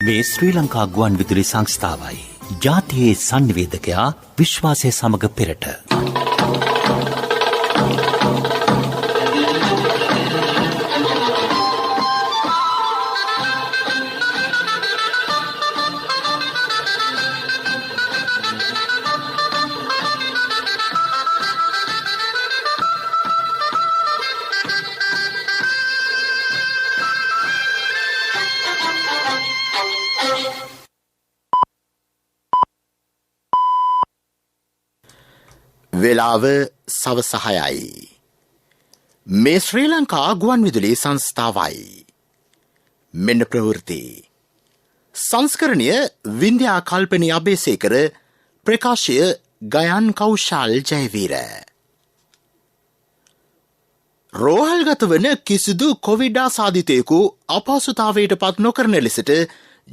මේ ශ්‍රී ලංකා ගුවන් විදුලි සංස්ථාවයි. ජාතියේ සංනිවේදකයා විශ්වාසය සමග පෙරට. වෙලාව සවස 6යි. මේ ශ්‍රී ලංකා ගුවන් විදුලි සංස්ථාවයි. මෙන්න ප්‍රවෘත්ති. සංස්කරණය වින්ද්‍යා කල්පනී අබේසේකර, ප්‍රකාශය ගයන් කෞශල් ජයවීර. රෝහල්ගත වන කිසිදු කොවිඩ් ආසාදිතයෙකු අපහසුතාවයට පත් නොකරන ලෙසට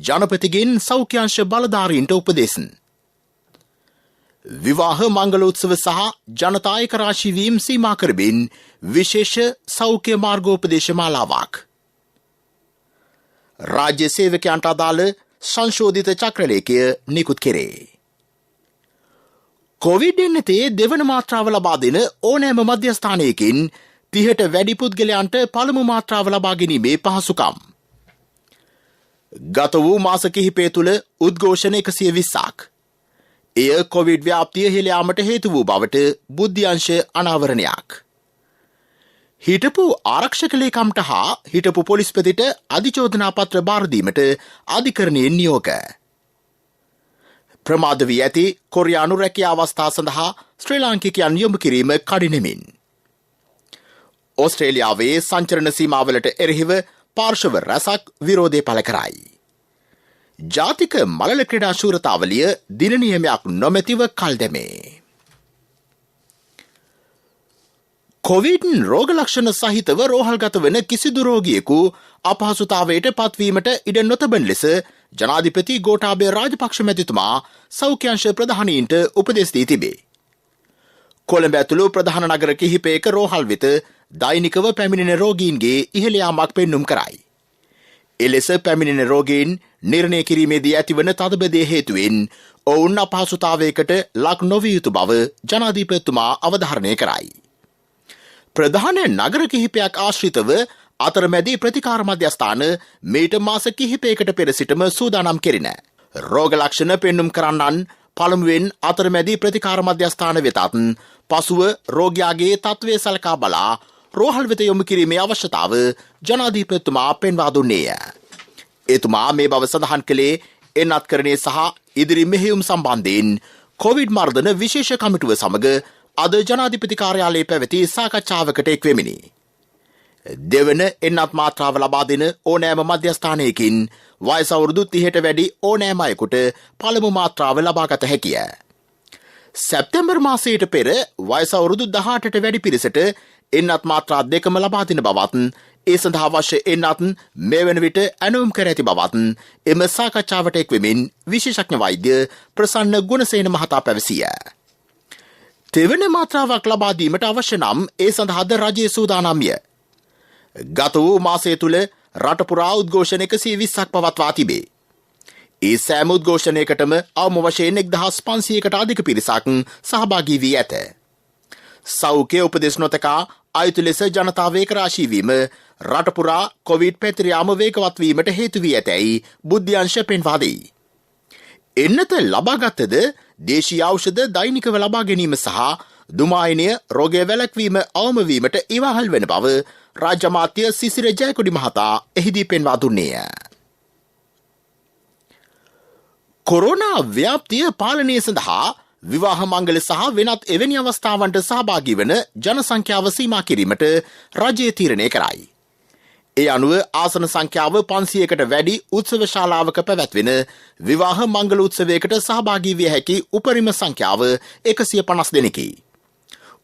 ජනපතිගෙන් සෞඛ්‍යංශ බලධාරීන්ට උපදෙස්. විවාහ මංගලෝත්සව සහ ජනතායක රාශිවීම් සීමා කරමින් විශේෂ සෞඛ්‍ය මාර්ගෝපදේශ මාලාවක්. රාජ්‍ය සේවකයන්ට අදාළ සංශෝධිත චක්‍රලේඛය නිකුත් කෙරේ. කොවිඩ් එන්නතේ දෙවන මාත්‍රාව ලබා දෙන ඕනෑම මධ්‍යස්ථානයකින් 30ට වැඩි පුද්ගලයන්ට පළමු මාත්‍රාව ලබා ගැනීමේ පහසුකම්. ගත වූ මාස කිහිපය තුළ උද්ඝෝෂණ 120ක්. එය කොවිඩ් ව්‍යාප්තිය හෙළ යාමට හේතු වූ බවට බුද්ධ්‍යංශ අනාවරණයක්. හිටපු ආරක්ෂක ලේකම්ට හා හිටපු පොලිස්පතිට අධිචෝදනා පත්‍ර බාර දීමට අධිකරණයෙන් නියෝග. ප්‍රමාද වී ඇති කොරියානු රැකියා අවස්ථා සඳහා ශ්‍රී ලාංකිකයන් යොමු කිරීම කඩිනමින්. ඕස්ට්‍රේලියාවේ සංචරණ සීමාවලට එරෙහිව පාර්ශව රැසක් විරෝධය පළ කරයි. ජාතික මලල ක්‍රීඩා ශූරතාවලිය දින නියමයක් නොමැතිව කල් දැමේ. කොවිඩ් රෝග ලක්ෂණ සහිතව රෝහල්ගත වන කිසිදු රෝගියෙකු අපහසුතාවයට පත්වීමට ඉඩ නොතබන ලෙස ජනාධිපති ගෝඨාභය රාජපක්ෂ මැතිතුමා සෞඛ්‍යංශ ප්‍රධානීන්ට උපදෙස් දී තිබේ. කොළඹ ඇතුළු ප්‍රධාන නගර කිහිපයක රෝහල් වෙත දෛනිකව පැමිණෙන රෝගීන්ගේ ඉහළ යාමක් පෙන්නුම් කරයි. එලෙස පැමිණෙන රෝගීන් නිර්ණය කිරීමේදී ඇතිවන තදබදය හේතුවෙන් ඔවුන් අපහසුතාවයකට ලක් නොවිය යුතු බව ජනාධිපතිතුමා අවධාරණය කරයි. ප්‍රධාන නගර කිහිපයක් ආශ්‍රිතව අතරමැදි ප්‍රතිකාර මධ්‍යස්ථාන මීට මාස කිහිපයකට පෙර සිටම සූදානම් කෙරින. රෝග ලක්ෂණ පෙන්නුම් කරන්නන් පළමුවෙන් අතරමැදි ප්‍රතිකාර මධ්‍යස්ථාන වෙතත් පසුව රෝගයාගේ තත්ත්වය සලකා බලා රෝහල් වෙත යොමු කිරීමේ අවශ්‍යතාව ජනාධිපතිතුමා පෙන්වා දුන්නේය. එතුමා මේ බව සඳහන් කළේ එන්නත්කරණය සහ ඉදිරි මෙහෙයුම් සම්බන්ධයෙන් කොවිඩ් මර්ධන විශේෂ කමිටුව සමග අද ජනාධිපති කාර්යාලයේ පැවති සාකච්ඡාවකට එක්වෙමිනි. දෙවන එන්නත් මාත්‍රාව ලබා දෙන ඕනෑම මධ්‍යස්ථානයකින් වයස අවුරුදු 30ට වැඩි ඕනෑම අයෙකුට පළමු මාත්‍රාව ලබාගත හැකිය. සැප්තැම්බර් මාසයට පෙර වයස අවුරුදු 18ට වැඩි පිරිසට එන්නත් මාත්‍රා දෙකම ලබා දෙන බවත්, ඒ සඳහා අවශ්‍ය එන්නත් මේ වන විට ඇනවුම් කර ඇති බවත් එම සාකච්ඡාවට එක්වෙමින් විශේෂඥ වෛද්‍ය ප්‍රසන්න ගුණසේන මහතා පැවසිය. තෙවන මාත්‍රාවක් ලබා දීමට අවශ්‍ය නම් ඒ සඳහාද රජයේ සූදානම්ය. ගත වූ මාසය තුළ රට පුරා උද්ඝෝෂණ 120ක් පවත්වා තිබේ. ඒ සෑම උද්ඝෝෂණයකටම අවම වශයෙන් 1500කට අධික පිරිසක් සහභාගී වී ඇත. සෞඛ්‍ය උපදෙස් නොතකා අයුතු ලෙස ජනතාව ඒකරාශී වීම රට පුරා කොවිඩ් පැතිර යාම වේගවත් වීමට හේතු වී ඇතැයි බුද්ධ්‍යංශ පෙන්වා දෙයි. එන්නත ලබාගත්තද දේශීය ඖෂධ දෛනිකව ලබා ගැනීම සහ දුමායනය රෝගය වැළැක්වීම අවම වීමට ඉවහල් වන බව රාජ්‍ය අමාත්‍ය සිසිර ජයකොඩි මහතා එහිදී පෙන්වා දුන්නේය. කොරෝනා ව්‍යාප්තිය පාලනය සඳහා විවාහ මංගල සහ වෙනත් එවැනි අවස්ථාවන්ට සහභාගී වන ජන සංඛ්‍යාව සීමා කිරීමට රජය තීරණය කරයි. ඒ අනුව ආසන සංඛ්‍යාව 500කට වැඩි උත්සව ශාලාවක පැවැත්වෙන විවාහ මංගල උත්සවයකට සහභාගී විය හැකි උපරිම සංඛ්‍යාව 150 දෙනෙකි.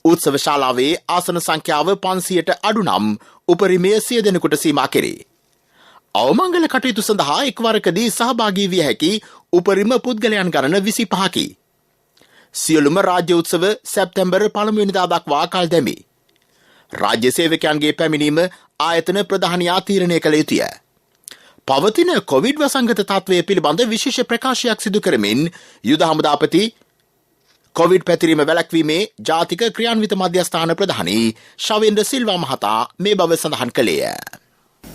උත්සව ශාලාවේ ආසන සංඛ්‍යාව 500ට අඩු නම් උපරිමය 100 දෙනෙකුට සීමා කෙරේ. අවමංගල කටයුතු සඳහා එක්වරකදී සහභාගී විය හැකි උපරිම පුද්ගලයන් ගණන 25කි. සියලුම රාජ්‍ය උත්සව සැප්තැම්බර් 1 වෙනිදා දක්වා කල් දැමේ. රාජ්‍ය සේවකයන්ගේ පැමිණීම ආයතන ප්‍රධානියා තීරණය කළ යුතුය. පවතින කොවිඩ් වසංගත තත්ත්වය පිළිබඳ විශේෂ ප්‍රකාශයක් සිදු කරමින් යුද හමුදාපති කොවිඩ් පැතිරීම වැළැක්වීමේ ජාතික ක්‍රියාන්විත මධ්‍යස්ථාන ප්‍රධානී ශවේන්ද්‍ර සිල්වා මහතා මේ බව සඳහන් කළේය.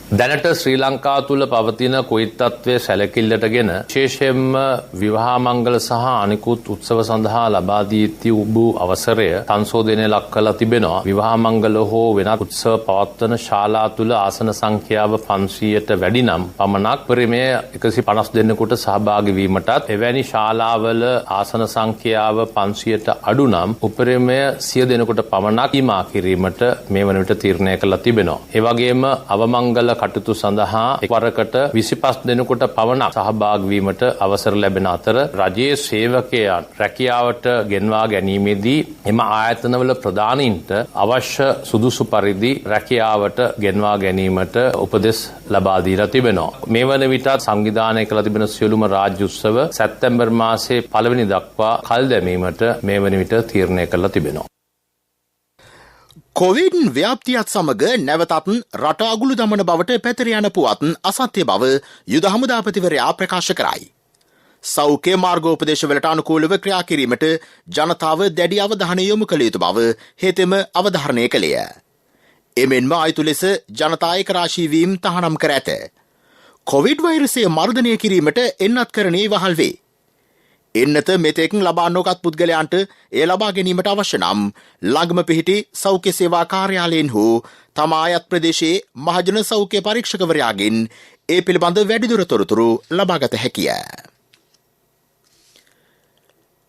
දැනට ශ්‍රී ලංකාව තුළ පවතින කොවිඩ් තත්ත්වය සැලකිල්ලටගෙන විශේෂයෙන්ම විවාහ මංගල සහ අනිකුත් උත්සව සඳහා ලබා දී තිබූ අවසරය සංශෝධනය ලක් කරලා තිබෙනවා. විවාහ මංගල හෝ වෙනත් උත්සව පවත්වන ශාලා තුළ ආසන සංඛ්‍යාව 500ට වැඩි නම් පමණක් උපරිමය 150 දෙනෙකුට සහභාගී වීමටත් එවැනි ශාලාවල ආසන සංඛ්‍යාව 500ට අඩු නම් උපරිමය 100 දෙනෙකුට පමණක් සීමා කිරීමට මේ වන විට තීරණය කරලා තිබෙනවා. ඒ වගේම අවමංගල කටයුතු සඳහා එක්වරකට 25 දෙනෙකුට පමණක් සහභාගී වීමට අවසර ලැබෙන අතර රජයේ සේවකයන් රැකියාවට ගෙන්වා ගැනීමේදී එම ආයතනවල ප්‍රධානීන්ට අවශ්‍ය සුදුසු පරිදි රැකියාවට ගෙන්වා ගැනීමට උපදෙස් ලබා දීලා තිබෙනවා. මේ වන විටත් සංවිධානය කළ තිබෙන සියලුම රාජ්‍ය උත්සව සැප්තැම්බර් මාසයේ 1 වෙනි දක්වා කල් දැමීමට මේ වන විට තීරණය කරලා තිබෙනවා. කොවිඩ් ව්‍යාප්තියත් සමග නැවතත් රට අගුළු දමන බවට පැතිර යන පුවත් අසත්‍ය බව යුද හමුදාපතිවරයා ප්‍රකාශ කරයි. සෞඛ්‍ය මාර්ගෝපදේශවලට අනුකූලව ක්‍රියා කිරීමට ජනතාව දැඩි අවධානය යොමු කළ යුතු බව හෙතෙම අවධාරණය කළේය. එමෙන්ම අයුතු ලෙස ජනතා ඒකරාශී වීම තහනම් කර ඇත. කොවිඩ් වෛරසය මර්ධනය කිරීමට එන්නත් කරණයේ ඉවහල් වේ. එන්නත මෙතෙක් ලබා නොගත් පුද්ගලයන්ට එය ලබා ගැනීමට අවශ්‍ය නම් ළඟම පිහිටි සෞඛ්‍ය සේවා කාර්යාලයෙන් හෝ තම අයත් ප්‍රදේශයේ මහජන සෞඛ්‍ය පරීක්ෂකවරයාගෙන් ඒ පිළිබඳ වැඩිදුර තොරතුරු ලබාගත හැකිය.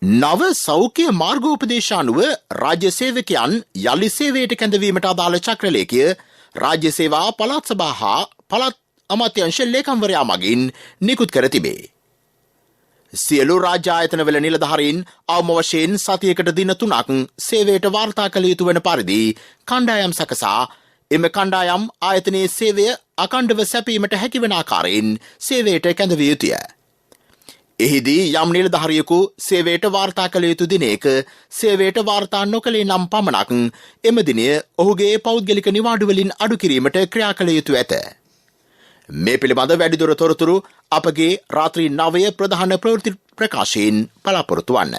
නව සෞඛ්‍ය මාර්ගෝපදේශානුව රාජ්‍ය සේවකයන් යළි සේවයට කැඳවීමට අදාළ චක්‍රලේඛය රාජ්‍ය සේවා පළාත් සභා හා පළාත් අමාත්‍යාංශ ලේකම්වරයා මගින් නිකුත් කර තිබේ. සියලු රාජ්‍ය ආයතනවල නිලධාරීන් අවම වශයෙන් සතියකට දින 3ක් සේවයට වාර්තා කළ යුතු වන පරිදි කණ්ඩායම් සකසා එම කණ්ඩායම් ආයතනයේ සේවය අඛණ්ඩව සැපීමට හැකිවන ආකාරයෙන් සේවයට කැඳවිය යුතුය. එහිදී යම් නිලධාරියෙකු සේවයට වාර්තා කළ යුතු දිනයක සේවයට වාර්තා නොකළේ නම් පමණක් එම දිනය ඔහුගේ පෞද්ගලික නිවාඩුවලින් අඩු කිරීමට ක්‍රියා කළ යුතු ඇත. මේ පිළිබඳ වැඩිදුර තොරතුරු අපගේ රාත්‍රී 9 ප්‍රධාන ප්‍රවෘත්ති ප්‍රකාශයෙන් බලාපොරොත්තු වන්න.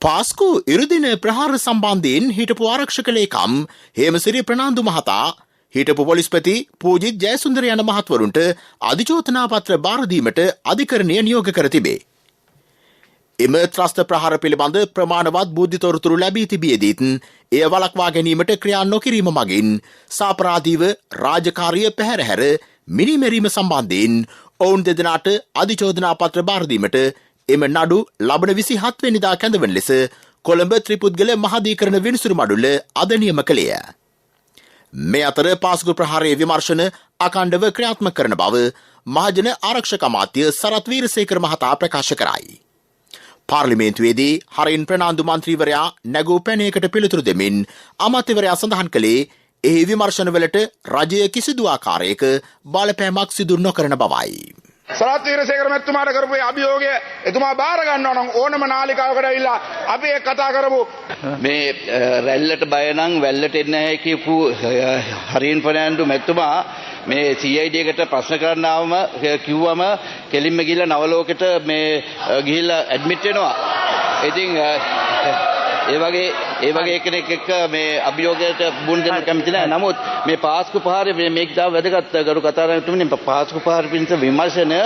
පාස්කු ඉරුදින ප්‍රහාර සම්බන්ධයෙන් හිටපු ආරක්ෂක ලේකම් හේමසිරි ප්‍රනාන්දු මහතා හිටපු පොලිස්පති පූජිත් ජයසුන්දර යන මහත්වරුන්ට අධිචෝදනා පත්‍ර බාර දීමට අධිකරණය නියෝග කර තිබේ. එම ත්‍රස්ත ප්‍රහාර පිළිබඳ ප්‍රමාණවත් බුද්ධි තොරතුරු ලැබී තිබියදීත් එය වළක්වා ගැනීමට ක්‍රියා නොකිරීම මගින් සාපරාධීව රාජකාරිය පැහැරහැර මිනිමැරීම සම්බන්ධයෙන් ඔවුන් දෙදෙනාට අධිචෝදනා පත්‍ර බාර දීමට එම නඩු ලබන 27 වෙනිදා කැඳවන ලෙස කොළඹ ත්‍රිපුද්ගල මහාධිකරණ විනිසුරු මඩුල්ල අද නියම කළේය. මේ අතර පාස්කු ප්‍රහාරයේ විමර්ශන අඛණ්ඩව ක්‍රියාත්මක කරන බව මහජන ආරක්ෂක අමාත්‍ය සරත් වීරසේකර මහතා ප්‍රකාශ කරයි. පාර්ලිමේන්තුවේදී හරින් ප්‍රනාන්දු මන්ත්‍රීවරයා නැගූ පැනයකට පිළිතුරු දෙමින් අමාත්‍යවරයා සඳහන් කළේ එහි විමර්ශනවලට රජය කිසිදු ආකාරයක බලපෑමක් සිදු නොකරන බවයි. සරත් වීරසේකර මැතිතුමාට කරපු අභියෝගය එතුමා බාර ගන්නවා නම් ඕනම නාලිකාවකට ඇවිල්ලා අපි ඒක කතා කරමු. මේ රැල්ලට බය නම් වැල්ලට එන්නේ නැහැ කියපු හරින් ප්‍රනාන්දු මැතිතුමා මේ CID එකට ප්‍රශ්න කරන්න ආවම කිව්වම කෙලින්ම ගිහිල්ලා නවලෝකෙට මේ ගිහිල්ලා ඇඩ්මිට් වෙනවා. ඉතින් ඒ වගේ කෙනෙක් එක්ක මේ අභියෝගයට බුන් දෙන්න කැමති නැහැ. නමුත් මේ පාස්කු පහරේ මේක දාව වැදගත් ගරු කතානායකතුමනි පාස්කු පහර පිණිස විමර්ශනය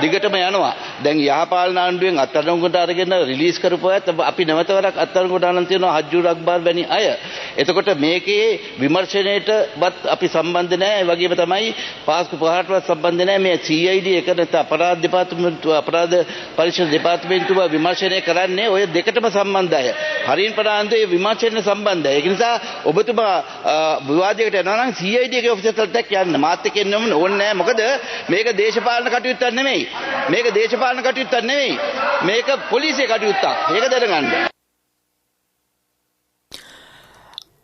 දිගටම යනවා. දැන් යහපාලන ආණ්ඩුවෙන් අත්අඩංගුවට අරගෙන රිලීස් කරපුවාත් අපි නැවතවරක් අත්අඩංගුවට අරන් තියෙනවා හජ්ජුර් අක්බර් වැනි අය. එතකොට මේකේ විමර්ශනයටවත් අපි සම්බන්ධ නැහැ. ඒ වගේම තමයි පාස්කු පහරටවත් සම්බන්ධ නැහැ. මේ CID එක නැත්නම් අපරාධ දෙපාර්තමේන්තුව අපරාධ පරීක්ෂණ දෙපාර්තමේන්තුව විමර්ශනය කරන්නේ ඔය දෙකටම සම්බන්ධයි. හරින් ප්‍රනාන්දුවේ විමර්ශන සම්බන්ධයි. ඒක නිසා ඔබතුමා විවාදයකට යනවා නම් CID එකේ ඔෆිසර්ලට කියන්න. මාත් එක්ක එන්න ඕනේ නැහැ. මොකද මේක දේශපාලන කටයුත්තක් නෙමෙයි. මේක පොලිසිය කටයුත්තක්. ඒක දැනගන්න.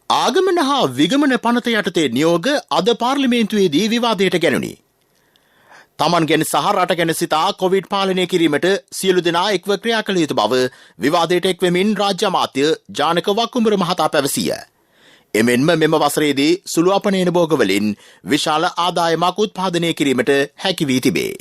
ආගමන හා විගමන පනත යටතේ නියෝග අද පාර්ලිමේන්තුවේදී විවාදයට ගැනුණි. තමන් ගැන සහ රට ගැන සිතා කොවිඩ් පාලනය කිරීමට සියලු දෙනා එක්ව ක්‍රියා කළ යුතු බව විවාදයට එක්වෙමින් රාජ්‍ය අමාත්‍ය ජානක වක්කුඹර මහතා පැවසිය. එමෙන්ම මෙම වසරේදී සුළු අපනයන භෝගවලින් විශාල ආදායමක් උත්පාදනය කිරීමට හැකි වී තිබේ.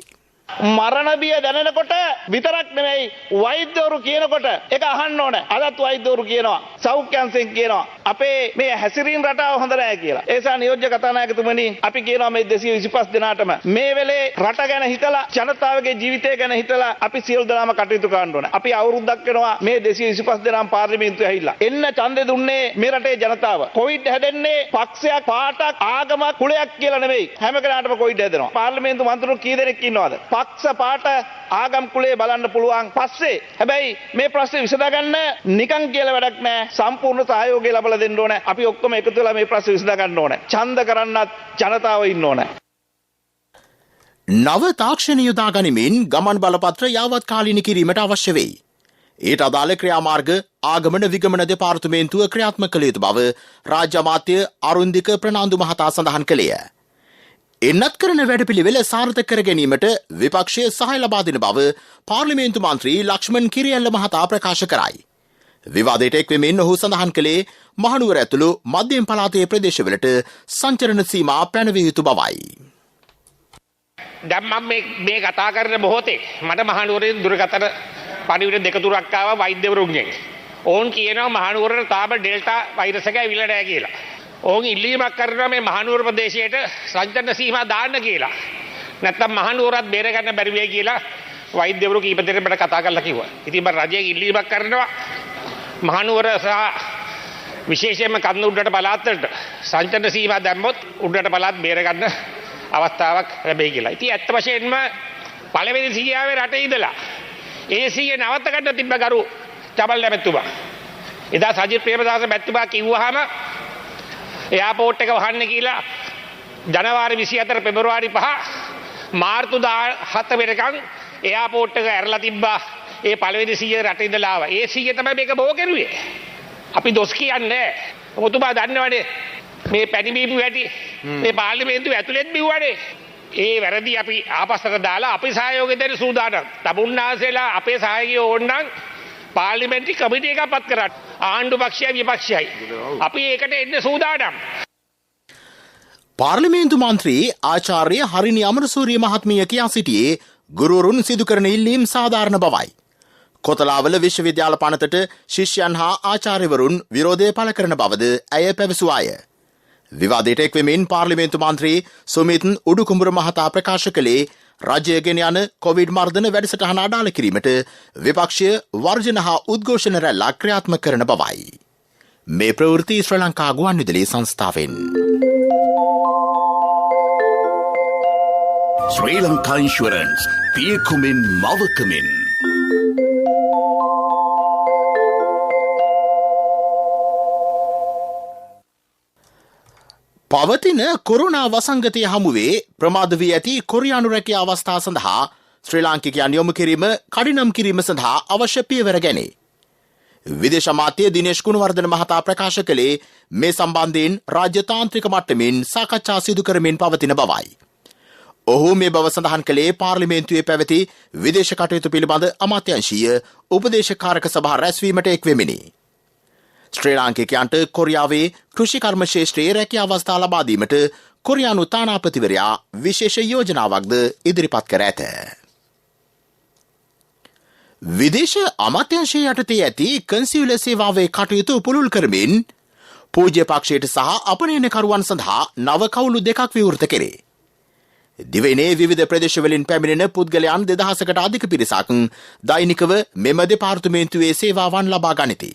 මරණ බිය දැනෙනකොට විතරක් නෙමෙයි වෛද්‍යවරු කියනකොට ඒක අහන්න ඕන. අදත් වෛද්‍යවරු කියනවා සෞඛ්‍යංශයෙන් කියනවා අපේ මේ හැසිරීම රටාව හොඳ නැහැ කියලා. ඒ නිසා නියෝජ්‍ය කතානායකතුමනි අපි කියනවා මේ 225 දෙනාටම මේ වෙලේ රට ගැන හිතලා ජනතාවගේ ජීවිතය ගැන හිතලා අපි සියලු දෙනාම කටයුතු කරන්න ඕන. අපි අවුරුද්දක් වෙනවා මේ 225 දෙනාම පාර්ලිමේන්තුවේ ඇවිල්ලා. එන්න ඡන්දෙ දුන්නේ මේ රටේ ජනතාව. කොවිඩ් හැදෙන්නේ පක්ෂයක් පාටක් ආගමක් කුලයක් කියලා නෙමෙයි. හැම කෙනාටම කොවිඩ් හැදෙනවා. පාර්ලිමේන්තු මන්ත්‍රීවරු කී දෙනෙක් ඉන්නවද? පක්ෂ පාට ආගම් කුලේ බලන්න පුළුවන්. පස්සේ හැබැයි මේ ප්‍රශ්නේ විසඳගන්න නිකන් කියලා වැඩක් නැහැ. සම්පූර්ණ සහයෝගය ලබා දෙන්න ඕනේ. අපි ඔක්කොම එකතු වෙලා මේ ප්‍රශ්නේ විසඳගන්න ඕනේ. ඡන්ද කරන්නත් ජනතාව ඉන්න ඕනේ. නව තාක්ෂණ යොදා ගනිමින් ගමන් බලපත්‍ර යාවත් කාලීන කිරීමට අවශ්‍ය වෙයි. ඊට අදාළ ක්‍රියාමාර්ග ආගමන විගමන දෙපාර්තමේන්තුව ක්‍රියාත්මක කළ යුතු බව රාජ්‍ය අමාත්‍ය අරුන්දික ප්‍රනාන්දු මහතා සඳහන් කළේය. එන්නත් කරන වැඩපිළිවෙල සාර්ථක කර ගැනීමට විපක්ෂය සහාය ලබා දෙන බව පාර්ලිමේන්තු මන්ත්‍රී ලක්ෂ්මන් කිරියල්ල මහතා ප්‍රකාශ කරයි. විවාදයට එක්වෙමින් ඔහු සඳහන් කළේ මහනුවර ඇතුළු මධ්‍යම පළාතේ ප්‍රදේශවලට සංචරණ සීමා පැනවිය යුතු බවයි. දැන් මම මේ කතා කරන මොහොතේ මට මහනුවරේ දුරකථන පණිවිඩ දෙක තුනක් ආවා වෛද්‍යවරුන්ගෙන්. ඕන් කියනවා මහනුවරට තාම ඩෙල්ටා වෛරස් එක ඇවිල්ලා නැහැ කියලා. ඕන් ඉල්ලීමක් කරනවා මේ මහනුවර ප්‍රදේශයට සංචරණ සීමා දාන්න කියලා. නැත්තම් මහනුවරත් බේර ගන්න බැරි වෙයි කියලා වෛද්‍යවරු කීප දෙනෙක් මට කතා කරලා කිව්වා. ඉතින් මම රජයෙන් ඉල්ලීමක් කරනවා මහනුවර සහ විශේෂයෙන්ම කන්ද උඩරට පළාතට සංචරණ සීමා දැම්මොත් උඩරට පළාත් බේර ගන්න අවස්ථාවක් ලැබෙයි කියලා. ඉතින් ඇත්ත වශයෙන්ම පළවෙනි සීයාවේ රටේ ඉඳලා ඒ සීය නවත්ත ගන්න තිබ්බ ගරු චබල් ලැබෙතුමා. එදා සජිත් ප්‍රේමදාස මැතිතුමා කිව්වහම එයාපෝට් එක වහන්න කියලා ජනවාරි 24 පෙබරවාරි 5 මාර්තු 17 වෙනකන් එයාපෝට් එක ඇරලා තිබ්බා. ඒ පළවෙනි සීය රට ඉඳලා ආවා. ඒ සීය තමයි මේක බෝ කරුවේ. අපි දොස් කියන්නේ ඔබතුමා දන්නවනේ මේ පැණිබීපු වැඩි මේ පාර්ලිමේන්තුව ඇතුළෙත් බිව්වනේ. ඒ වැරදි අපි ආපස්සට දාලා අපි සහයෝගය දෙන්න සූදානම්. තමුන්නාසෙලා අපේ සහයෝගය ඕන නම් පාර්ලිමේන්තු කමිටු එකක් පත් කරන්න. ආණ්ඩු පක්ෂයයි විපක්ෂයයි. අපි ඒකට එන්න සූදානම්. පාර්ලිමේන්තු මන්ත්‍රී ආචාර්ය හරිනි අමරසූරිය මහත්මිය කියා සිටියේ ගුරුවරුන් සිදු කරන ඉල්ලීම් සාධාරණ බවයි. කොතලාවල විශ්වවිද්‍යාල පනතට ශිෂ්‍යයන් හා ආචාර්යවරුන් විරෝධය පළ කරන බවද ඇය පැවසුවාය. විවාදයට එක්වෙමින් පාර්ලිමේන්තු මන්ත්‍රී සුමිත් උඩුකුඹුර මහතා ප්‍රකාශ කළේ රජය ගෙන යන කොවිඩ් මර්ධන වැඩසටහන අඩාල කිරීමට විපක්ෂය වර්ජන හා උද්ඝෝෂණ රැල්ලක් ක්‍රියාත්මක කරන බවයි. මේ ප්‍රවෘත්ති ශ්‍රී ලංකා ගුවන්විදුලි සංස්ථාවෙන්. ශ්‍රී ලංකා ඉන්ෂුරන්ස් පියකුමින් මවකමින් පවතින කොරුණා වසංගතය හමුවේ ප්‍රමාද වී ඇති කොරියානු රැකිය අවස්ථා සඳහා ශ්‍රී ලාංකිකයන් යොමු කිරීම කඩිනම් කිරීම සඳහා අවශ්‍ය පියවර ගැනේ. විදේශ අමාත්‍ය දිනේෂ් ගුණවර්ධන මහතා ප්‍රකාශ කළේ මේ සම්බන්ධයෙන් රාජ්‍ය තාන්ත්‍රික මට්ටමින් සාකච්ඡා සිදු කරමින් පවතින බවයි. ඔහු මේ බව සඳහන් කළේ පාර්ලිමේන්තුවේ පැවති විදේශ කටයුතු පිළිබඳ අමාත්‍යංශීය උපදේශකාරක සභා රැස්වීමට එක්වෙමිනි. ශ්‍රී ලාංකිකයන්ට කොරියාවේ කෘෂිකර්ම ශේෂ්ත්‍රයේ රැකියා අවස්ථා ලබා දීමට කොරියානු තානාපතිවරයා විශේෂ යෝජනාවක්ද ඉදිරිපත් කර ඇත. විදේශ අමාත්‍යංශය යටතේ ඇති කන්සියුලර් සේවාවේ කටයුතු පුළුල් කරමින් පූජ්‍ය පක්ෂයට සහ අපනයනකරුවන් සඳහා නව කවුළු දෙකක් විවෘත කෙරේ. දිවයිනේ විවිධ ප්‍රදේශවලින් පැමිණෙන පුද්ගලයන් 2000කට අධික පිරිසක් දෛනිකව මෙම දෙපාර්තමේන්තුවේ සේවාවන් ලබා ගනිති.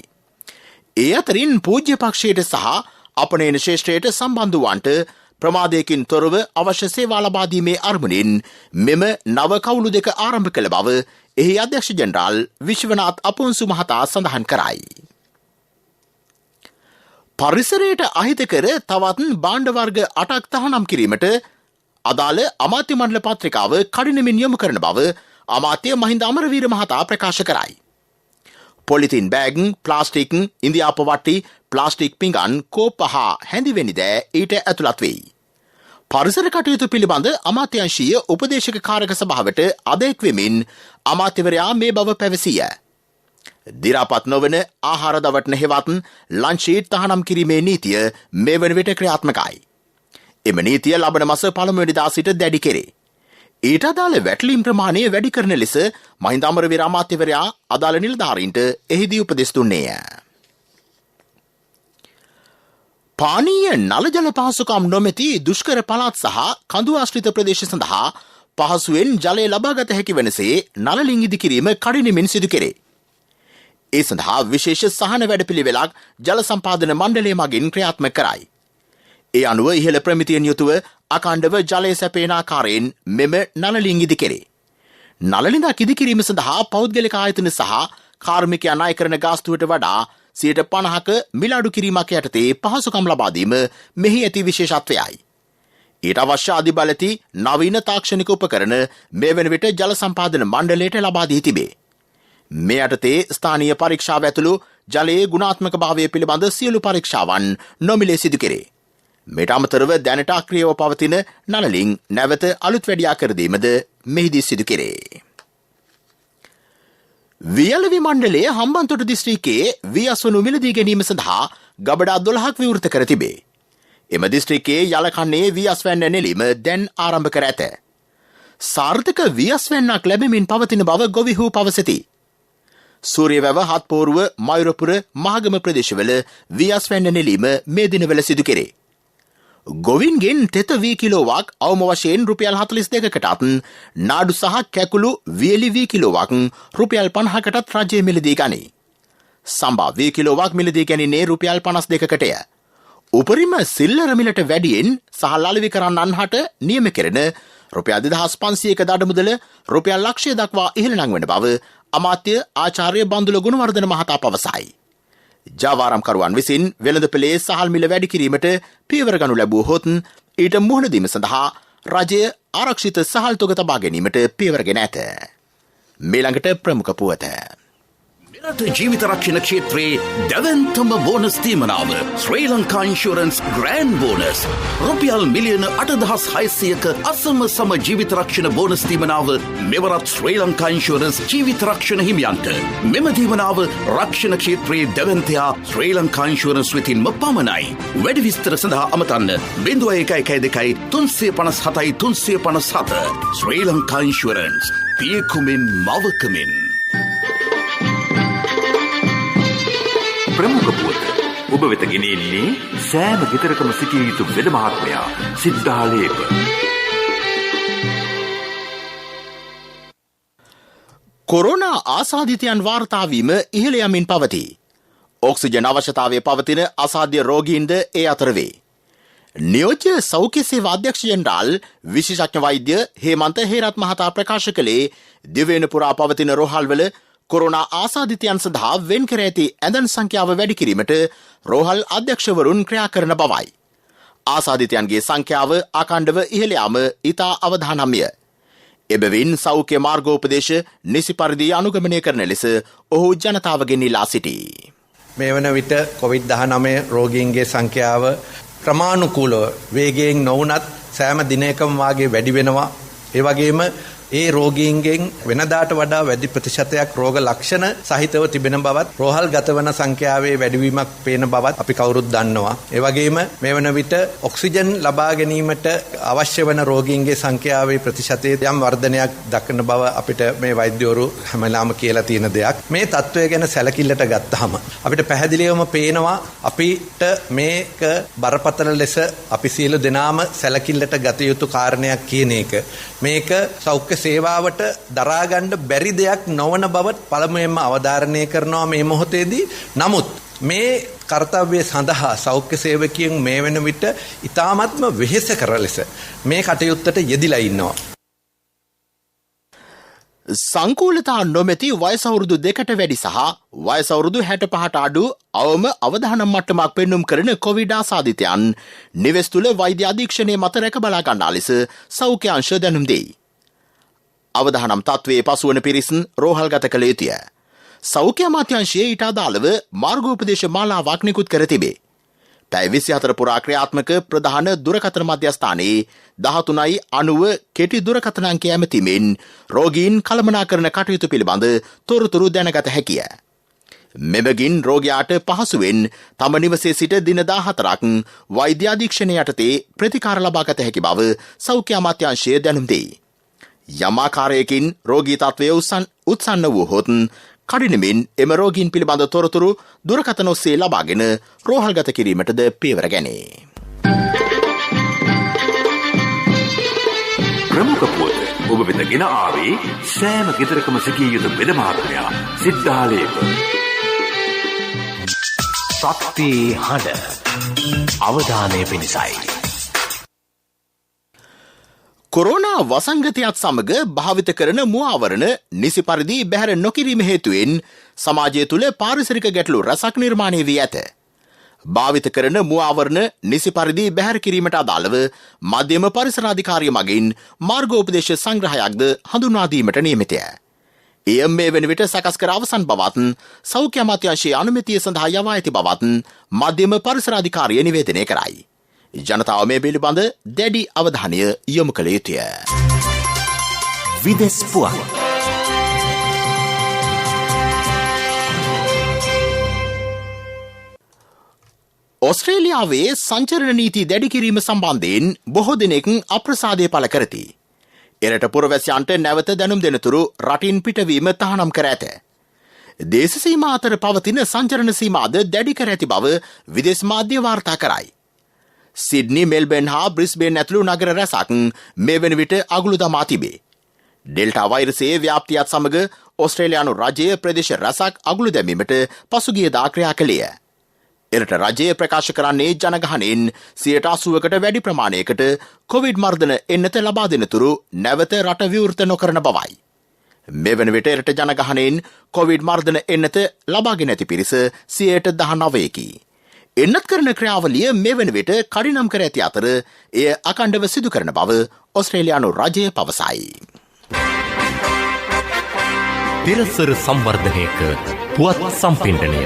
ඒ අතරින් පූජ්‍ය පක්ෂයට සහ අපනයන ශේෂ්ත්‍රයට සම්බන්ධ වන්ට ප්‍රමාදයකින් තොරව අවශ්‍ය සේවා ලබා දීමේ අරමුණින් මෙම නව කවුළු දෙක ආරම්භ කළ බව එහි අධ්‍යක්ෂ ජෙනරාල් විශ්වනාත් අපොන්සු මහතා සඳහන් කරයි. පරිසරයට අහිත කර තවත් භාණ්ඩ වර්ග 8ක් තහනම් කිරීමට අදාළ අමාත්‍ය මණ්ඩල පත්‍රිකාව කඩිනමින් යොමු කරන බව අමාත්‍ය මහින්ද අමරවීර මහතා ප්‍රකාශ කරයි. පොලිතින් බෑග්, ප්ලාස්ටික්, ඉන්දියාප වට්ටි, ප්ලාස්ටික් පිඟන්, කෝප්ප හා හැඳිවෙනි දෑ ඊට ඇතුළත් වෙයි. පරිසර කටයුතු පිළිබඳ අමාත්‍යංශීය උපදේශක කාරක සභාවට අද එක්වෙමින් අමාත්‍යවරයා මේ බව පැවසීය. දිරාපත් නොවන ආහාර දවටන හෙවත් ලංචීට් තහනම් කිරීමේ නීතිය මේ වන විට ක්‍රියාත්මකයි. එම නීතිය ලබන මස පළමුවැනිදා සිට දැඩි කෙරේ. ඊට අදාළ වැටලීම් ප්‍රමාණය වැඩි කරන ලෙස මහින්ද අමරවීර අමාත්‍යවරයා අදාළ නිලධාරීන්ට එහිදී උපදෙස් දුන්නේය. පානීය නල ජල පහසුකම් නොමැති දුෂ්කර පළාත් සහ කඳු ආශ්‍රිත ප්‍රදේශ සඳහා පහසුවෙන් ජලය ලබාගත හැකි වනසේ නළලින් ඉදිකිරීම කඩිනමින් සිදු කෙරේ. ඒ සඳහා විශේෂ සහන වැඩපිළිවෙලක් ජල සම්පාදන මණ්ඩලය මගින් ක්‍රියාත්මක කරයි. ඒ අනුව ඉහළ ප්‍රමිතියෙන් යුතුව අකණ්ඩව ජලය සැපේන ආකාරයෙන් මෙම නළලින් ඉදිකෙරේ. නළලිඳක් ඉදිකිරීම සඳහා පෞද්ගලික ආයතන සහ කාර්මිකයන් අය කරන ගාස්තුවට වඩා 50% මිලාඩු කිරීමක් යටතේ පහසුකම් ලබා දීම මෙහි ඇති විශේෂත්වයයි. ඊට අවශ්‍ය අධිබල ඇති නවීන තාක්ෂණික උපකරණ මේ වන විට ජල සම්පාදන මණ්ඩලයට ලබා දී තිබේ. මේ යටතේ ස්ථානීය පරීක්ෂාව ඇතුළු ජලයේ ගුණාත්මක භාවය පිළිබඳ සියලු පරීක්ෂාවන් නොමිලේ සිදු කෙරේ. මේට අමතරව දැනට අක්‍රියව පවතින නළලින් නැවත අලුත් වැඩියා කර දීමද මෙහිදී සිදු කෙරේ. වියලවි මණ්ඩලයේ හම්බන්තොට දිස්ත්‍රික්කයේ වී අස්වනු මිලදී ගැනීම සඳහා ගබඩා 12ක් විවෘත කර තිබේ. එම දිස්ත්‍රික්කයේ යලකන්නේ වී අස්වැන්න නෙලීම දැන් ආරම්භ කර ඇත. සාර්ථක වී අස්වැන්නක් ලැබෙමින් පවතින බව ගොවිහු පවසති. සූරියවැව හත්පෝරුව මයුරපුර මහගම ප්‍රදේශවල වී අස්වැන්න නෙලීම මේ දිනවල සිදු කෙරේ. ගොවින්ගෙන් තෙත වී කිලෝවක් අවම වශයෙන් රුපියල් 42කටත් නාඩු සහ කැකුළු වියලි වී කිලෝවක් රුපියල් 50කටත් රජය මිලදී ගනී. සම්බා වී කිලෝවක් මිලදී ගැනින්නේ රුපියල් 52කටය. උපරිම සිල්ලර මිලට වැඩියෙන් සහ ලලවි කරන්නන් හට නියම කෙරෙන රුපියල් 2500ක දඩමුදල රුපියල් ලක්ෂය දක්වා ඉහළ නංවන බව අමාත්‍ය ආචාර්ය බන්දුල ගුණවර්ධන මහතා පවසයි. ජාවාරම්කරුවන් විසින් වෙළඳපොලේ සහල් මිල වැඩි කිරීමට පියවර ගනු ලැබුවහොත් ඊට මුහුණ දීම සඳහා රජය ආරක්ෂිත සහල් තොග තබා ගැනීමට පියවරගෙන ඇත. මේළඟට ප්‍රමුඛ පුවත. මෙරට ජීවිත රක්ෂණ ක්ෂේත්‍රයේ දැවැන්තම බෝනස් තීමනාව ශ්‍රී ලංකා ඉන්ෂුරන්ස් ග්‍රෑන්ඩ් බෝනස් රුපියල් මිලියන 8600ක අසම සම ජීවිත රක්ෂණ බෝනස් තීමනාව මෙවරත් ශ්‍රී ලංකා ඉන්ෂුරන්ස් ජීවිත රක්ෂණ හිමියන්ට මෙම තීමනාව රක්ෂණ ක්ෂේත්‍රයේ දැවැන්තයා ශ්‍රී ලංකා ඉන්ෂුරන්ස් වෙතින්ම පමණයි. වැඩි විස්තර සඳහා අමතන්න 0112 357 357 ශ්‍රී ලංකා ඉන්ෂුරන්ස් පියකුමින් මවකමින්. ප්‍රමුඛ පුවත ඔබ වෙත ගෙනෙන්නේ සෑම ගෙදරකම සිටිය යුතු වෙද මහත්මයා සිද්ධාලේප. කොරෝනා ආසාදිතයන් වාර්තා වීම ඉහළ යමින් පවතී. ඔක්සිජන් අවශ්‍යතාවය පවතින අසාධ්‍ය රෝගීන්ද ඒ අතර වේ. නියෝජ්‍ය සෞඛ්‍ය සේවා අධ්‍යක්ෂ ජෙනරාල් විශේෂඥ වෛද්‍ය හේමන්ත හේරත් මහතා ප්‍රකාශ කළේ දිවයින පුරා පවතින රෝහල්වල කොරෝනා ආසාදිතයන් සඳහා වෙන් කර ඇති ඇඳන් සංඛ්‍යාව වැඩි කිරීමට රෝහල් අධ්‍යක්ෂවරුන් ක්‍රියා කරන බවයි. ආසාදිතයන්ගේ සංඛ්‍යාව අඛණ්ඩව ඉහළ යාම ඉතා අවධානම්ය. එබැවින් සෞඛ්‍ය මාර්ගෝපදේශ නිසි පරිදි අනුගමනය කරන ලෙස ඔහු ජනතාවගෙන් ඉල්ලා සිටී. මේ වන විට COVID-19 රෝගීන්ගේ සංඛ්‍යාව ක්‍රමානුකූලව වේගයෙන් නොවුනත් සෑම දිනයකම වාගේ වැඩි වෙනවා. ඒ වගේම ඒ රෝගීන්ගෙන් වෙනදාට වඩා වැඩි ප්‍රතිශතයක් රෝග ලක්ෂණ සහිතව තිබෙන බවත් රෝහල් ගත වන සංඛ්‍යාවේ වැඩිවීමක් පේන බවත් අපි කවුරුත් දන්නවා. ඒ වගේම මේ වන විට ඔක්සිජන් ලබා ගැනීමට අවශ්‍ය වන රෝගීන්ගේ සංඛ්‍යාවේ ප්‍රතිශතයේ යම් වර්ධනයක් දක්වන බව අපිට මේ වෛද්‍යවරු හැමලාම කියලා තියෙන දෙයක්. මේ තත්ත්වය ගැන සැලකිල්ලට ගත්තාම අපිට පැහැදිලිවම පේනවා අපිට මේක බරපතල ලෙස අපි සියලු දෙනාම සැලකිල්ලට ගත යුතු කාරණයක් කියන එක. මේක සෞඛ්‍ය සේවාවට දරාගන්න බැරි දෙයක් නොවන බවත් පළමුවෙන්ම අවධාරණය කරනවා මේ මොහොතේදී. නමුත් මේ කර්තව්‍ය සඳහා සෞඛ්‍ය සේවකයන් මේ වෙන විට ඉතාමත්ම වෙහෙසකර ලෙස මේ කටයුත්තට යෙදිලා ඉන්නවා. සංකූලතා නොමැති වයස අවුරුදු 2කට වැඩි සහ වයස අවුරුදු 65ට අඩු අවම අවධානම් මට්ටමක් පෙන්නුම් කරන කොවිඩ් ආසාදිතයන් නිවෙස් තුළ වෛද්‍ය අධීක්ෂණය මත රැක බලා ගන්නා ලෙස සෞඛ්‍ය අංශ දැනුම් දෙයි. අවධානම් තත්වයේ පසුවන පිරිසන් රෝහල්ගත කළ යුතුය. සෞඛ්‍ය අමාත්‍යාංශයේ ඊට අදාළව මාර්ගෝපදේශ මාලාවක් නිකුත් කර තිබේ. පැය 24 පුරා ක්‍රියාත්මක ප්‍රධාන දුරකථන මධ්‍යස්ථානයේ 1390 කෙටි දුරකථන අංකය ඇමතීමෙන් රෝගීන් කළමනාකරණ කටයුතු පිළිබඳ තොරතුරු දැනගත හැකිය. මෙබගින් රෝගයාට පහසුවෙන් තම නිවසේ සිට දින 14ක් වෛද්‍ය අධීක්ෂණය යටතේ ප්‍රතිකාර ලබාගත හැකි බව සෞඛ්‍ය අමාත්‍යාංශය දැනුම් දෙයි. යම් ආකාරයකින් රෝගී තත්ත්වය උත්සන්න වූහොත් කඩිනමින් එම රෝගීන් පිළිබඳ තොරතුරු දුරකථන ඔස්සේ ලබාගෙන රෝහල්ගත කිරීමටද පියවර ගැනේ. ප්‍රමුඛ පුවත ඔබ වෙත ගෙන ආවේ සෑම ගෙදරකම සිටිය යුතු වෙද මහත්මයා සිද්ධාලේක. ශක්තියේ හඬ අවධානය පිණිසයි. කොරෝනා වසංගතයත් සමග භාවිත කරන මුවාවරණ නිසි පරිදි බැහැර නොකිරීම හේතුවෙන් සමාජය තුළ පාරිසරික ගැටලු රැසක් නිර්මාණය වී ඇත. භාවිත කරන මුවාවරණ නිසි පරිදි බැහැර කිරීමට අදාළව මධ්‍යම පරිසරාධිකාරිය මගින් මාර්ගෝපදේශ සංග්‍රහයක්ද හඳුන්වා දීමට නියමිතය. එය මේ වන විට සකස් කර අවසන් බවත් සෞඛ්‍ය අමාත්‍යාංශයේ අනුමැතිය සඳහා යවා ඇති බවත් මධ්‍යම පරිසරාධිකාරිය නිවේදනය කරයි. ජනතාව මේ පිළිබඳ දැඩි අවධානය යොමු කළ යුතුය. විදෙස් පුවත්. ඔස්ට්‍රේලියාවේ සංචරණ නීති දැඩි කිරීම සම්බන්ධයෙන් බොහෝ දෙනෙක් අප්‍රසාදය පළ කරති. එරට පුරවැසියන්ට නැවත දැනුම් දෙනතුරු රටින් පිටවීම තහනම් කර ඇත. දේශ සීමා අතර පවතින සංචරණ සීමාද දැඩි කර ඇති බව විදෙස් මාධ්‍ය වාර්තා කරයි. සිඩ්නි, මෙල්බර්න් හා බ්‍රිස්බේන් ඇතුළු නගර රැසක් මේ වන විට අගුළු දමා තිබේ. ඩෙල්ටා වෛරසයේ ව්‍යාප්තියත් සමග ඔස්ට්‍රේලියානු රජය ප්‍රදේශ රැසක් අගුළු දැමීමට පසුගියදා ක්‍රියා කළේය. එරට රජය ප්‍රකාශ කරන්නේ ජනගහනයෙන් 80%කට වැඩි ප්‍රමාණයකට කොවිඩ් මර්ධන එන්නත ලබා දෙනතුරු නැවත රට විවෘත නොකරන බවයි. මෙවන විට එරට ජනගහනයෙන් කොවිඩ් මර්ධන එන්නත ලබාගෙන ඇති පිරිස 19%කි. එන්නත් කරන ක්‍රියාවලිය මෙවන විට කඩිනම් කර ඇති අතර එය අකණ්ඩව සිදු කරන බව ඔස්ට්‍රේලියානු රජය පවසයි. පෙරසර සංවර්ධනයක පුවත් සම්පින්ඩනය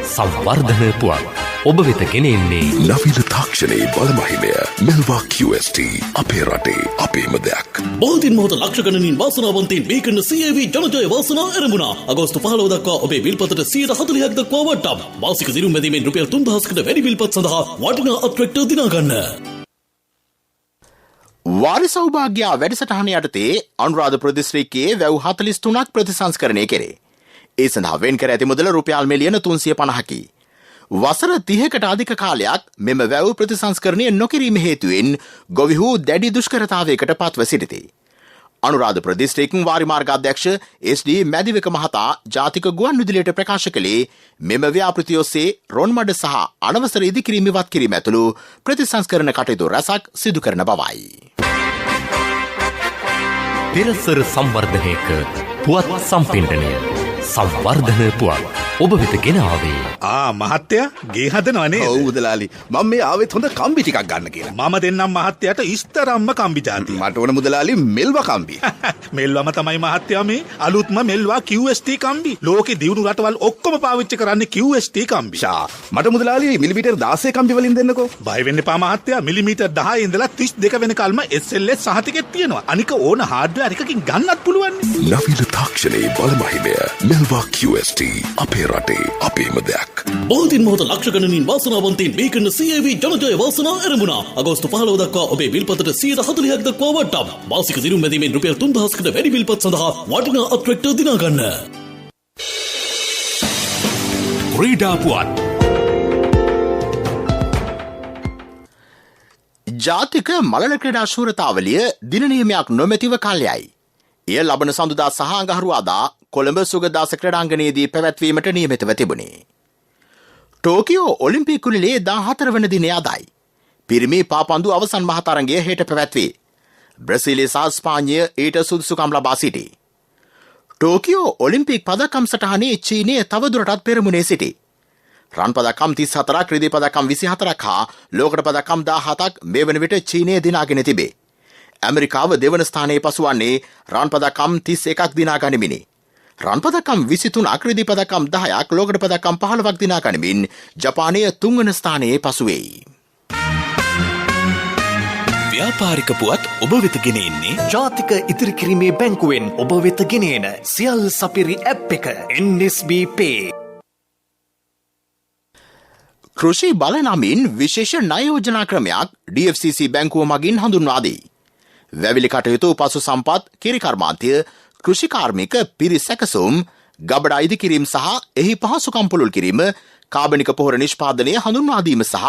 සංවර්ධන පුවත් ඔබ වෙත ගෙනෙන්නේ නවීන තාක්ෂණයේ බලමහිමය මෙල්වා QST අපේ රටේ අපේම දෙයක්. බෝධින් මොහොත ලක්ෂ ගණනින් වාසනාවන්තයින් මේ කරන CAV ජනජය වාසනා ආරම්භුණා. අගෝස්තු 15 දක්වා ඔබේ විල්පතට 140ක් දක්වා වටම්. මාසික දිනුම් මැදීමෙන් රුපියල් 3000කට වැඩි විල්පත් සඳහා වටිනා අත්‍රැක්ටර් දිනා ගන්න. වාරි සෞභාග්‍ය වැඩසටහන යටතේ අනුරාධපුර දිස්ත්‍රික්කයේ වැව් 43ක් ප්‍රතිසංස්කරණය කෙරේ. ඒ සඳහා වෙන් කර ඇති මුදල රුපියල් මිලියන 350කි. වසර 30කට අධික කාලයක් මෙම වැව් ප්‍රතිසංස්කරණය නොකිරීම හේතුවෙන් ගොවිහු දැඩි දුෂ්කරතාවයකට පත්ව සිටිති. අනුරාධපුර දිස්ත්‍රික් වාරි මාර්ග අධ්‍යක්ෂ SD මැදිවක මහතා ජාතික ගුවන් විදුලියට ප්‍රකාශ කළේ මෙම ව්‍යාපෘතිය ඔස්සේ රොන්මඩ සහ අනවසර ඉදිකිරීම ඉවත් කිරීම ඇතුළු ප්‍රතිසංස්කරණ කටයුතු රැසක් සිදු කරන බවයි. පෙරසර සංවර්ධනයක පුවත් සම්පින්ඩනය සංවර්ධන පුවත් ඔබ වෙත ගෙන ආවේ. මහත්තයා ගේ හදනවනේ. ඔව් මුදලාලි. මම මේ ආවෙත් හොඳ කම්බි ටිකක් ගන්න කියලා. මම දෙන්නම් මහත්තයාට ඉස්තරම්ම කම්බි ජාතිය. මට ඕන මුදලාලි මෙල්වා කම්බි. මෙල්වම තමයි මහත්තයා මේ අලුත්ම මෙල්වා QST කම්බි. ලෝකේ දියුණු රටවල් ඔක්කොම පාවිච්චි කරන්නේ QST කම්බි. මට මුදලාලි මිලිමීටර් 16 කම්බි වලින් දෙන්නකෝ. බය වෙන්න එපා මහත්තයා. මිලිමීටර් 10 ඉඳලා 32 වෙනකල්ම SLS සහතිකෙත් තියෙනවා. අනික ඕන හાર્ඩ්වෙයාර් එකකින් ගන්නත් පුළුවන්. නවීන තාක්ෂණයේ බලමහිමය මෙල්වා QST අපේ රටේ අපේම දෙයක්. බෝධින් මොහොත ලක්ෂ ගණනින් වාසනාවන්තයින් මේ කරන CAV ජනජය වාසනා ආරම්භුණා. අගෝස්තු 15 දක්වා ඔබේ විල්පතට 140ක් දක්වා වටම්. මාසික දිනුම් මැදීමෙන් රුපියල් 3000කට වැඩි විල්පත් සඳහා වටිනා අත්‍රැක්ටර් දිනා ගන්න. ක්‍රීඩා පුවත්. ජාතික මලන ක්‍රීඩා ශූරතාවලිය දින නියමයක් නොමැතිව කල්යයි. එය ලබන සඳුදා සහ අඟහරුවාදා කොළඹ සුගදාස ක්‍රීඩාංගණයේදී පැවැත්වීමට නියමිතව තිබුණේ. ටෝකියෝ ඔලිම්පික් කුලලේ 14 වන දිනය අදයි. පිරිමි පාපන්දු අවසන් මහතරඟය හෙට පැවැත්වේ. බ්‍රසීලයේ සහ ස්පාඤ්ඤය ඊට සුදුසුකම් ලබා සිටී. ටෝකියෝ ඔලිම්පික් පදකම් සටහනේ චීනය තවදුරටත් පෙරමුණේ සිටී. රන් පදකම් 34ක්, රිදී පදකම් 24ක් හා ලෝකඩ පදකම් 17ක් මේ වන විට චීනය දිනාගෙන තිබේ. ඇමරිකාව දෙවන ස්ථානයේ පසුවන්නේ රන් පදකම් 31ක් දිනා ගනිමිනි. රන් පදකම් 23ක්, රිදී පදකම් 10ක්, ලෝකඩ පදකම් 15ක් දිනා ගනිමින් ජපානය තුන්වන ස්ථානයේ පසුවෙයි. ව්‍යාපාරික පුවත් ඔබ වෙත ගෙන එන්නේ ජාතික ඉතිරි කිරීමේ බැංකුවෙන් ඔබ වෙත ගෙන එන සියල් සපිරි ඇප් එක NSB Pay. කෘෂි බල නමින් විශේෂ ණය යෝජනා ක්‍රමයක් DFCC බැංකුව මගින් හඳුන්වා දෙයි. වැවිලි කටයුතු පසු සම්පත් කිරි කර්මාන්තය කෘෂි කාර්මික පිරිස් සැකසුම් ගබඩා ඉදිකිරීම සහ එහි පහසුකම් පුළුල් කිරීම කාබනික පොහොර නිෂ්පාදනය හඳුන්වා දීම සහ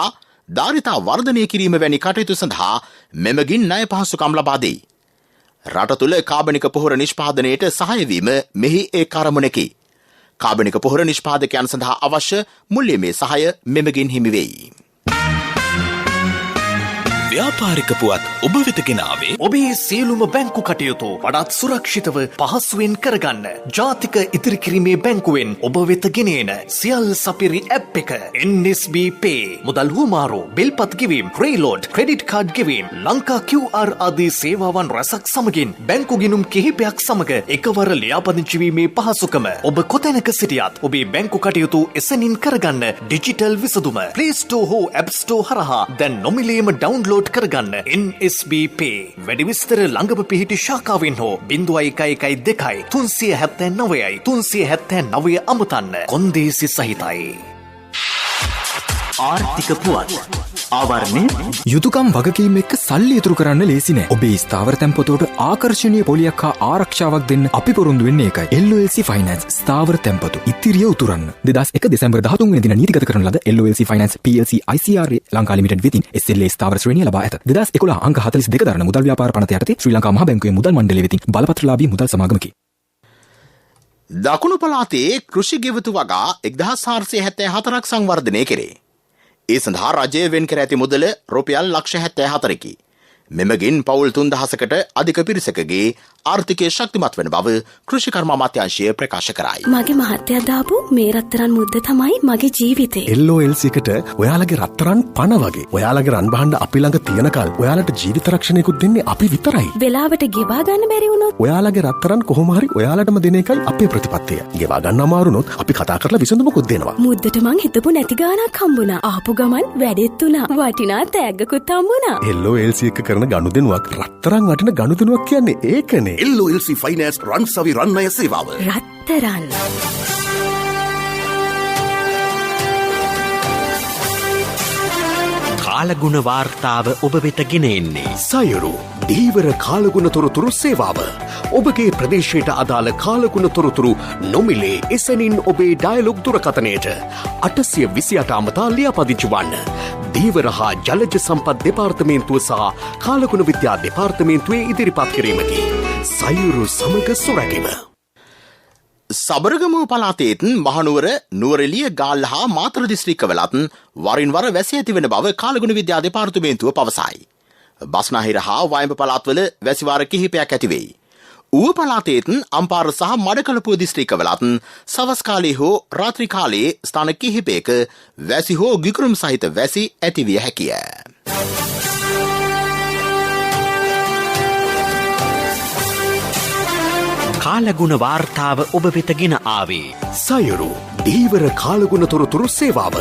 ධාරිතා වර්ධනය කිරීම වැනි කටයුතු සඳහා මෙමගින් ණය පහසුකම් ලබා දෙයි. රට තුළ කාබනික පොහොර නිෂ්පාදනයට සහාය වීම මෙහි ඒ කර්මණකි. කාබනික පොහොර නිෂ්පාදකයන් සඳහා අවශ්‍ය මුල්‍යමය සහාය මෙමගින් හිමි වෙයි. ව්‍යාපාරික පුවත් ඔබ වෙත ගෙනාවේ ඔබේ සියලුම බැංකු කටයුතු වඩාත් සුරක්ෂිතව පහසුවෙන් කරගන්න ජාතික ඉතිරිකිරීමේ බැංකුවෙන් ඔබ වෙත ගෙනේන සියල් සපිරි ඇප් එක NSB Pay මුදල් හුමාරු බිල්පත් ගෙවීම ක්‍රේලෝඩ් ක්‍රෙඩිට් කාඩ් ගෙවීම ලංකා QR ආදී සේවාවන් රැසක් සමගින් බැංකු ගිණුම් කිහිපයක් සමග එකවර ලියාපදිංචි වීමේ පහසුකම ඔබ කොතැනක සිටියත් ඔබේ බැංකු කටයුතු එසැනින් කරගන්න ඩිජිටල් විසඳුම Play Store හෝ App Store හරහා දැන් නොමිලේම ඩවුන්ලෝඩ් කරගන්න NSB Pay වැඩි විස්තර ළඟම පිහිටි ශාඛාවෙන් හෝ 0112 379 379 අමතන්න කොන්දේසි සහිතයි. ආර්ථික පුවත් ආවරණය යුතුකම් වගකීම් එක්ක සල්ලි ඉතුරු කරන්න ලේසි නෑ. ඔබේ ස්ථාවර තැන්පතෝට ආකර්ශනීය පොලියක් හා ආරක්ෂාවක් දෙන්න අපි පොරොන්දු වෙන්නේ ඒකයි. LOLC Finance ස්ථාවර තැන්පතු ඉතිරිය උතුරන්න. 2001 දෙසැම්බර් 13 වෙනි දින නීතිගත කරන ලද LOLC Finance PLC ICRA Lanka limited වෙතින් SLA ස්ථාවර ශ්‍රේණිය ලබා ඇත. 2011 අංක 42 දරන මුදල් ව්‍යාපාර පනත යටතේ ශ්‍රී ලංකා මහා බැංකුවේ මුදල් මණ්ඩලය වෙතින් බලපත්‍රලාභී මුදල් සමාගමකි. දකුණු පළාතේ කෘෂි ගෙවතු වගා 1474ක් සංවර්ධනය කෙරේ. ඒ සඳහා රජය වෙන් කර ඇති මුදල රුපියල් ලක්ෂ 74කි. මෙමගින් පවුල් 3000කට අධික පිරිසකගේ ආර්ථිකය ශක්තිමත් වන බව කෘෂිකර්ම අමාත්‍යාංශය ප්‍රකාශ කරයි. මගේ මහත්තයා දාපු මේ රත්තරන් මුද්ද තමයි මගේ ජීවිතේ. LOLC එකට ඔයාලගේ රත්තරන් පණ වගේ. ඔයාලගේ රන් බහන්න අපි ළඟ තියනකල් ඔයාලට ජීවිත රක්ෂණයකුත් දෙන්නේ අපි විතරයි. වෙලාවට ගෙවා ගන්න බැරි වුණොත් ඔයාලගේ රත්තරන් කොහොම හරි ඔයාලටම දෙන එකයි අපේ ප්‍රතිපත්තිය. ගෙවා ගන්න අමාරුනොත් අපි කතා කරලා විසඳුමකුත් දෙනවා. මුද්දට මං හිතපු නැති ගාණක් හම්බුණා. ආපු ගමන් වැඩෙත් උනා. වටිනා තෑග්ගකුත් හම්බුණා. LOLC එක කරන ගනුදෙනුවක් රත්තරන් වටින ගනුදෙනුවක් කියන්නේ ඒකනේ. LOLC Finance රන් සවි රන්නය සේවාව. රත්තරන්. කාලගුණ වාර්තාව ඔබ වෙත ගෙන එන්නේ. සයුරු දීවර කාලගුණ තොරතුරු සේවාව. ඔබගේ ප්‍රදේශයට අදාළ කාලගුණ තොරතුරු නොමිලේ එසැනින් ඔබේ ඩයලොග් දුරකථනයට 828 අමතා ලියාපදිංචි වන්න. දීවර හා ජලජ සම්පත් දෙපාර්තමේන්තුව සහ කාලගුණ විද්‍යා දෙපාර්තමේන්තුවේ ඉදිරිපත් කිරීමකි. සයුරු සමග සොරැකීම. සබරගමුව පළාතේත් මහනුවර නුවරඑළිය ගාල්ල හා මාතර දිස්ත්‍රික්කවලත් වරින් වර වැසී ඇතිවන බව කාලගුණ විද්‍යා දෙපාර්තමේන්තුව පවසයි. බස්නාහිර හා වයඹ පළාත්වල වැසිවාර කිහිපයක් ඇතිවෙයි. ඌව පළාතේත් අම්පාර සහ මඩකලපුව දිස්ත්‍රික්කවලත් සවස් කාලයේ හෝ රාත්‍රී කාලයේ ස්ථාන කිහිපයක වැසි හෝ ගිගුරුම් සහිත වැසි ඇතිවිය හැකිය. කාලගුණ වාර්තාව ඔබ වෙත ගෙන ආවේ. සයුරු දීවර කාලගුණ තොරතුරු සේවාව.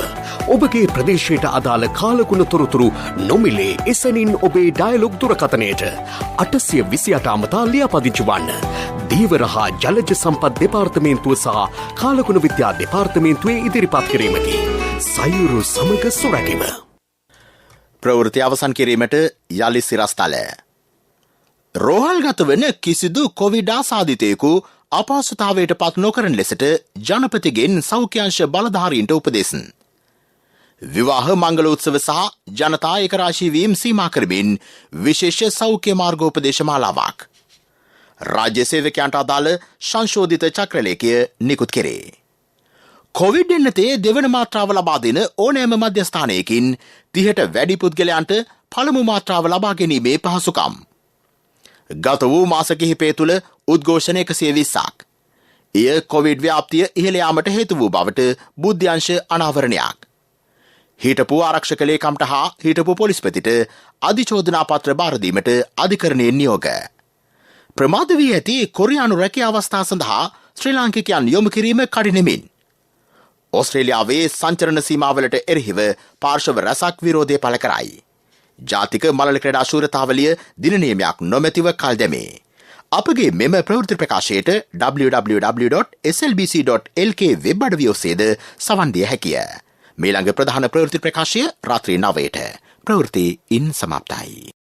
ඔබගේ ප්‍රදේශයට අදාළ කාලගුණ තොරතුරු නොමිලේ එසැනින් ඔබේ ඩයලොග් දුරකථනයට 828 අමතා ලියාපදිංචි වන්න. දීවර හා ජලජ සම්පත් දෙපාර්තමේන්තුව සහ කාලගුණ විද්‍යා දෙපාර්තමේන්තුවේ ඉදිරිපත් කිරීමකි. සයුරු සමග සොරැකීම. ප්‍රවෘත්ති අවසන් කිරීමට යලි සිරස්තල. රෝහල්ගත වන කිසිදු කොවිඩ් ආසාදිතයෙකු අපහසුතාවයට පත් නොකරන ලෙසට ජනපතිගෙන් සෞඛ්‍යංශ බලධාරීන්ට උපදෙස්. විවාහ මංගල උත්සව සහ ජනතා ඒකරාශී වීම සීමා කරමින් විශේෂ සෞඛ්‍ය මාර්ගෝපදේශ මාලාවක් රාජ්‍ය සේවකයන්ට අදාළ සංශෝධිත චක්‍රලේඛය නිකුත් කෙරේ. කොවිඩ් එන්නතේ දෙවන මාත්‍රාව ලබා දෙන ඕනෑම මධ්‍යස්ථානයකින් 30ට වැඩි පුද්ගලයන්ට පළමු මාත්‍රාව ලබා ගැනීමේ පහසුකම්. ගත වූ මාස කිහිපය තුළ උද්ඝෝෂණ 120ක්. එය කොවිඩ් ව්‍යාප්තිය ඉහළ යාමට හේතු වූ බවට බුද්ධ්‍යංශ අනාවරණයක්. හිටපු ආරක්ෂක ලේකම්ට හා හිටපු පොලිස්පතිට අධිචෝදනා පත්‍ර බාර දීමට අධිකරණයෙන් නියෝග. ප්‍රමාද වී ඇති කොරියානු රැකියා අවස්ථා සඳහා ශ්‍රී ලාංකිකයන් යොමු කිරීම කඩිනෙමින්. ඕස්ට්‍රේලියාවේ සංචරණ සීමාවලට එරෙහිව පාර්ශව රැසක් විරෝධය පළ කරයි. ජාතික මලල ක්‍රීඩා ශූරතාවලිය දින නියමයක් නොමැතිව කල් දැමේ. අපගේ මෙම ප්‍රවෘත්ති ප්‍රකාශයට www.slbc.lk වෙබ් අඩවිය ඔස්සේද සවන් දිය හැකිය. මීළඟ ප්‍රධාන ප්‍රවෘත්ති ප්‍රකාශය රාත්‍රී 9ට. ප්‍රවෘත්ති ඉන් සමාප්තයි.